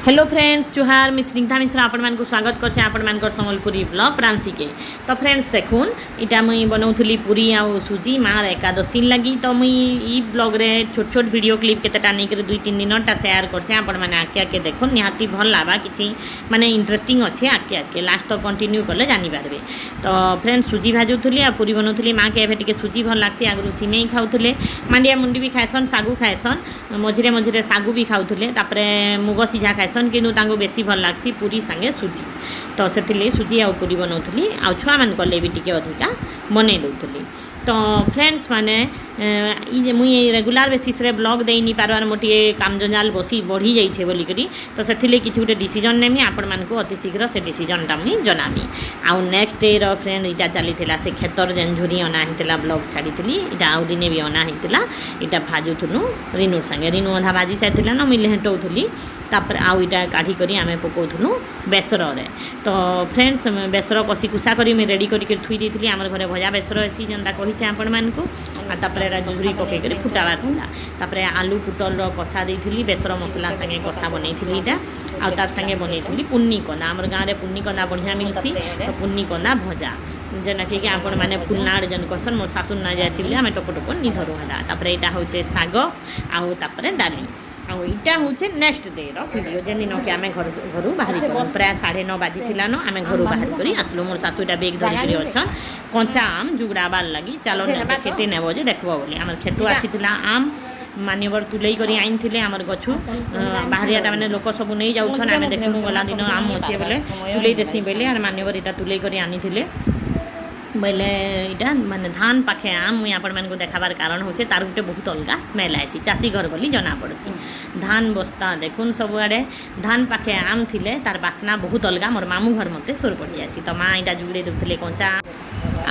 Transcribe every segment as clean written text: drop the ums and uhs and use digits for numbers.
Hello friends जुहार मैं स्निग्धा मिश्रा आपण मानक स्वागत करछे आपण मानकर संबलपुरी ब्लॉग प्रांशी के। तो फ्रेंड्स देखुन इटा मुई बनाउथली पूरी आउ सुजी मार एकादशी लगी। तो मुई ई ब्लॉग रे छोट छोट वीडियो क्लिप केतेटा नै कर 2-3 दिनटा शेयर करछे आपण माने आके आके देखुन निहाती भल लाबा किछि माने इंटरेस्टिंग अछि आके आके लास्ट तक कंटिन्यू करले जानि पारबे। तो फ्रेंड्स सुजी भाजुथली आ पूरी बनाउथली माँ के एबे टिके सुजी भल लागसी आगु सिमेई खाउथले मांडिया मुंडी भी खाइसन सागु खाइसन मझिरे मझिरे सागु भी खाउथले तापरे मुग सिझा खाइसन किंतु बेसी भल लागसी पूरी संगे सुजी। तो से सुजी आउ पूरी बनाउथली आउ छुआ मान कले भी टिके अधिका बनै दउथली। तो फ्रेंड्स माने मुई रेगुलर बेसिस रे ब्लॉग देई नि पारवार मोटे काम जंजाल बसी बढ़ी जाई छे बोली करी। तो सेथिले किछि गुटे डिसीजन नेमी आपण मानकु अति शीघ्र से डिसीजन टा मुई जनामी। आउ नेक्स्ट डे रो फ्रेंड इटा चलीथिला से खेतर जेंझुरी अना हितला ब्लॉग छाड़ीथिली इटा आउ दिने भी अना हितला इटा भाजुथुनु रिनु संगे रिनु अधा भाजी साइथिला न मुई लेहटौथली तापर आउ इटा काढ़ी करी आमे पकोथुनु बेसर रे। तो फ्रेंड्स बेसर कसी कुसा करी मैं रेडी करी थुई देथिली हमर घरे भजा बेसर एसी जंदा कहिचे आपण मानकु आ तापर एरा जुहरी पके करी फुटावा थिला तापर आलू पुटल रो कसा देथिली बेसर मसला संगे कसा बनैथिली इटा आ तार संगे बनैथिली पुन्नी कोना हमर गां रे पुन्नी कोना बढ़िया मिलसी। तो पुन्नी कोना भजा जेना कि आपण माने फुलनाड़ जन कसन मोर सासु ना जायसिले हमें टोको टोको नि धरु हला तापर एटा होचे साग आउ तापर डाली आउ इटा होचे नेक्स्ट डे रो वीडियो जेन दिन के आमे घरु बाहरी करू प्राय 9:30 बाजी थिला न आमे घरु बाहरी करी आसलो मोर सासु इटा बेग धरि करी अछन कंचा आम जुगड़ाबार लगी चलो ने केते नेबो जे देखबो बोली हमर खेतु आसीथिला आम मान्यवर तुलै करी आइन थिले हमर गछु बाहरियाटा माने लोक सब नै जाउछन आमे देखनु गला दिन आम होचे बोले तुलै देसी बोले आर मान्यवर इटा तुलै करी आनी थिले बोले इटा माने धान पाखे आम मुई आपण मानकु देखाबार कारण होचे तार गुटे बहुत अलगा स्मेल आसी चासी घर बोली जना पड़सी धान बस्ता देखुन सब आड़े धान पाखे आम थिले तार बासना बहुत अलगा मोर मामू घर मते सोर पड़ी आसी। तो माँ इटा जुगड़े दुखले कंचा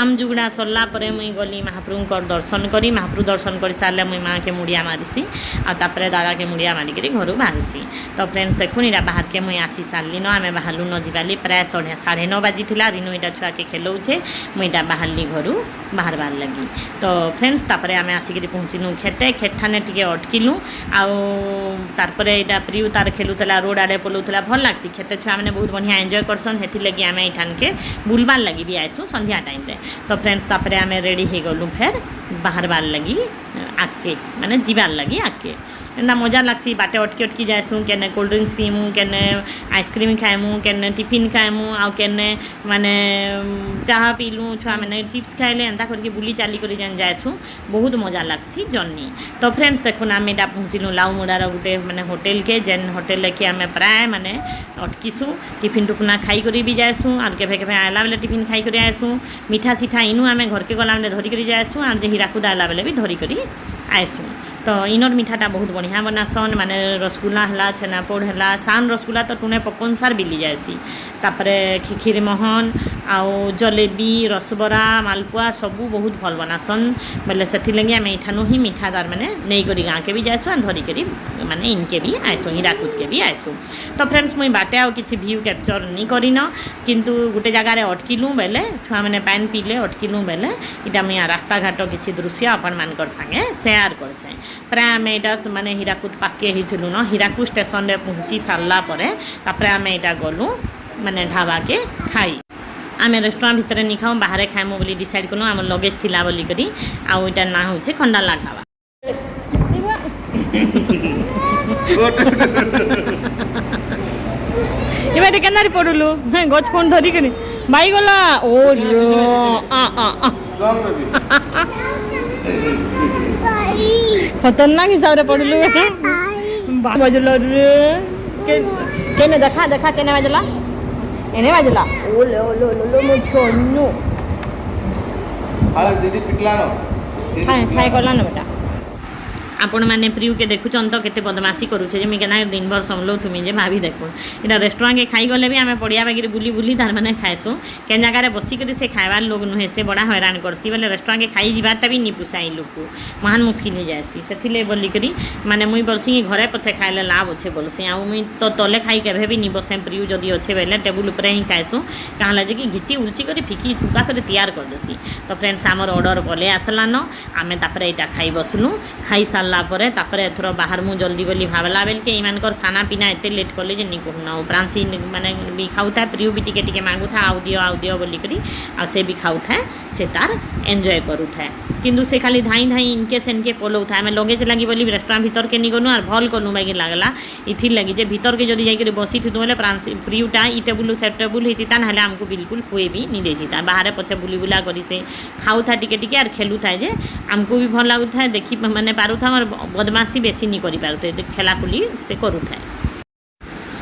आम जुगड़ा सरला परे मुई गली महाप्रभुंकर दर्शन करी महाप्रभु दर्शन कर सारे मुई माँ के मुड़िया मारिसी आ तापरे दादा के मुड़िया मारिक घर बाहरसी। तो फ्रेंड्स देखुन इटा बाहर के मुई आसी सारली न आमे बाहरलु न जीवाली प्राय 9:30 बाजी थिला रिनु इटा छुआ के खेलौछे मुई इटा बाहरली घरु बाहर बार लगी। तो फ्रेंड्स तापरे आमे आसिक पहुँचलु खेते खेठाने टिके अटकिलु आउ तारपरे इटा प्रियु तार खेलुतला रोड आड़े पलौतला भल लागसी खेते छुआ मैंने बहुत बढ़िया एंजॉय करसन हेथि लगी आमे इठान के बुलबार लगी भी आइसु संध्या टाइम रे। तो फ्रेंड्स तापरे आमे रेडी हो गलु फिर बाहर बार लगी आके माने जीवार लगी आके एना मजा लागसी बाटे अटकी अटकी जाएसु केने कोल्ड ड्रिंक्स पीमु केने आइसक्रीम खाएमु केने टिफिन खाएमु आउ केने माने चाह पीलु छुआ मैंने चिप्स खाइले एंता करके बुली चाली करी जान जाएसु बहुत मजा लागसी जर्नी। तो फ्रेंड्स देखुन आमे एटा पहुँचलु लाउमुड़ार गुटे माने होटेल के जेन होटेल के आमे प्राय माने अटकीसु टिफिन टुकना खाई करी भी जाएसु आर केभे केभे आला बेले टिफिन खाई करी आएसु मिठा सिठा इनु आमे घर के गला बेले धरी करी जाएसु आर जे हीराकुद आला बेले भी धरी करी आएसु। तो इनर मिठाटा बहुत बढ़िया बनासन माने रसगुल्ला हला छेनापोड़ हला सान रसगुल्ला तो टुने पपकर्न सार बिली जाएसी तापरे खिखीर मोहन आउ जलेबी रसबरा मालपुआ सबू बहुत भल बनासन बोले से लगे आम इठानु ही मिठा तार मैंने नहीं करी गाँ के भी जाएसु धरी करी माने इनके भी आएसु हीराकुद के भी आएसु। तो फ्रेंड्स मुई बाटे आउ किसी व्यू कैप्चर नहीं करिन किंतु गोटे जगार अटकिलु बेले छुआ मैंने पान पीले अटकिलु बेले इटा मुई रास्ता घाट किसी दृश्य आपण मानकर संगे शेयर करछे। प्राय आम एटा माने हीराकुद पाके हिथिलु न हीराकुद स्टेशन रे पहुँची सारला परे तापरे आम एटा गलु माने ढाबा के खाई आम रेस्टोरेंट भितर नहीं खाऊँ बाहर खाएमु बोली डिसाइड कलु आम लगेज थिला बोली करी आउ इटा ना होचे खंडाला ढाबा। इबाटे केनारी पडुलु गछ कोन धरी करी बाई गला ओ यो आ आ आ खतरनाक हिसाब रे पडुलु बाजलो रे केने देखा देखा केने बाजला एने बाजला ओले ओले ओले मो छोन्नु अरे दीदी पिटला न हाय करला न बेटा आपण मैंने प्रियू के देखुन तो केते बदमाशी करूचे जे केना दिन भर संभलो तुम जे भाभी देखो इटा रेस्टोरेंट के खाई गले भी आम पड़िया बागी बुली बुली तार मैंने खाएसु केन जगार बसिक से खाइबार लोग नुहे से बड़ा हैरान करसी बोले रेस्टोरेंट के खाई जीवारटा भी नहीं पुसाई लोग महान मुश्किल हो जाएसी से बोलिकी माने मुई बोलसी घरे पछे खाइले लाभ अच्छे बोलसी आउ मुई तो तले खाई केभे भी नहीं बसे प्रियू जदि अच्छे बेले टेबुल उपर ही खाएसु कहाँ कि घिची उड़ची कर फिकी टुका कर तैयार कर देसी। तो फ्रेंड्स आमर ऑर्डर कले आसलान आमे तापरे इटा खाई बसलु खाई सार सारा पर एथर बाहर मु जल्दी बोली भावला बेल के इमानकर खाना पीना एत लेट कले जे नहीं कहूना प्रांसी माने भी खाऊ था प्रियु भी टिके मांगू था आउ दियो बोलिक आ से भी खाऊ था से तार एंजॉय करू था किंतु से खाली धाई धाई इनके सेनके पलौ था आम लगेज लगी बोली रेस्टोरेंट भीतर के नहीं गलु और भल कलु बाकी लगला इथि लगी जे भीतर के जदि जाकर बसी थी बोले प्रांसी प्रियुटा इ टेबुल से टेबुल होता ना आमको बिल्कुल खुए भी नहीं देती था बाहर पछे बुली बुला करी से खाऊ था टिके और खेलु था जे आमको भी भल लगू था देखी मैंने पारू था और बदमाशी बेसी नहीं करी पारुथे खेलाखुली से करू था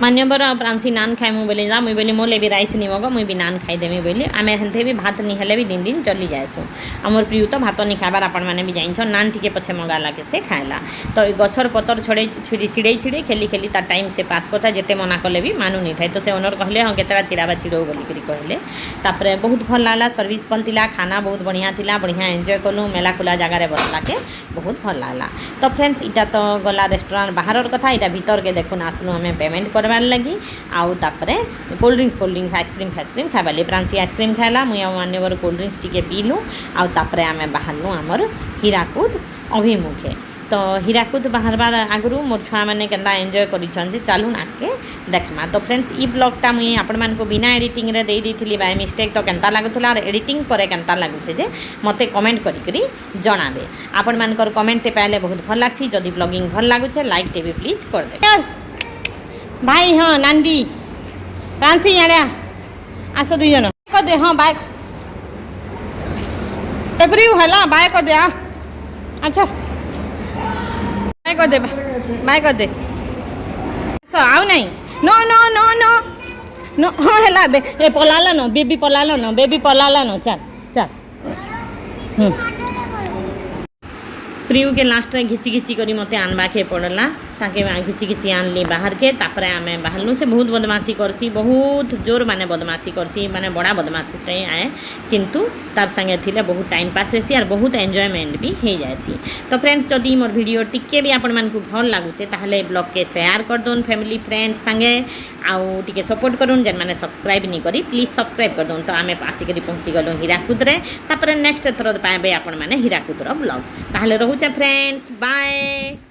मान्यवर प्रांसी नान खाए मुझे बोले जा मुझे बोली मोले भी राइस नहीं मग मुझे भी नान खाईदेमी बोली आम हेन्ते भी भात नहीं हेले भी दिन दिन चली जाएसु आमर प्रिय तो भात नहीं खाबार आपण मैंने भी जाइछ नान टिके पछे मंगाला के से खाएला तो गछर पतर छड़े छिड़े छिड़े खेली खेली तार टाइम से पास करता जिते मना कले भी मानु नहीं था तो से ओनर कहले हाँ केतटा छिड़ाबा छिड़ो बोलिक कहले तापर बहुत भल लागला सर्विस भल थिला खाना बहुत बढ़िया थिला बढ़िया एंजॉय कलु मेला खुला जगार बसला के बहुत भल लागला तो फ्रेंड्स इटा तो गला रेस्टोरेंट बाहर कथा इटा भीतर के देखुन आसलु हमें पेमेंट करवार लगी आउ तापरे cold drinks ice cream खाइबाली Pranshi ice cream खाइला मुई मान्यवर कोल्ड ड्रिंक्स टिके पीलु आउ तापरे आमे बाहरनु आमर हीराकुद अभिमुखे तो हीराकुद बाहर आगु मोर छुआ मैंने केन्ता एंजॉय करिछन जे चालू आके देखमा तो फ्रेंड्स ई ब्लॉगटा मुई आपण मानको बिना एडिटिंग रे देई दिथिली बाय मिस्टेक तो केन्ता लागुथला और एडिटिंग परे केन्ता लागुछे जे मते कमेंट करी जणाबे आपण मानकर कमेंट पाइले बहुत भल लागसी जदि ब्लॉगिंग भल लागुछे लाइक टे भी प्लीज कर दे भाई हाँ नांदी प्रांसी यार आस दुई जन कर दे हाँ बाय पेपरी है बाय कर दे आ अच्छा बाय कर दे बाय कर दे आउ नहीं no no no no no हाँ है पलाला नो बेबी पलाला नो चल चल प्रियु के लास्ट में घिची घिची करी मते आनबा के पड़ला ताके घिची घिची आनली बाहर के तापरे आमे बाहरनु से बहुत बदमाशी करसी बहुत जोर माने बदमाशी करसी माने बड़ा बदमाशी टाइ आए किंतु तार संगे थिले बहुत टाइम पास हेसी और बहुत एंजॉयमेंट भी हो जाएसी तो फ्रेंड्स जदि मोर वीडियो टिके भी आपण मानकु भल लागुचे ताहले ब्लॉग के शेयर कर दोन फैमिली फ्रेंड्स संगे आउ टिके सपोर्ट करूँ जेन मैंने सब्सक्राइब नहीं करी प्लीज सब्सक्राइब कर दूँ तो आम आसिक पहुँची गलु हीराकुद रे तापर नेक्स्ट थर पाइबे आपण मैंने हीराकुदर ब्लॉग ताहले रहूचे फ्रेंड्स बाय।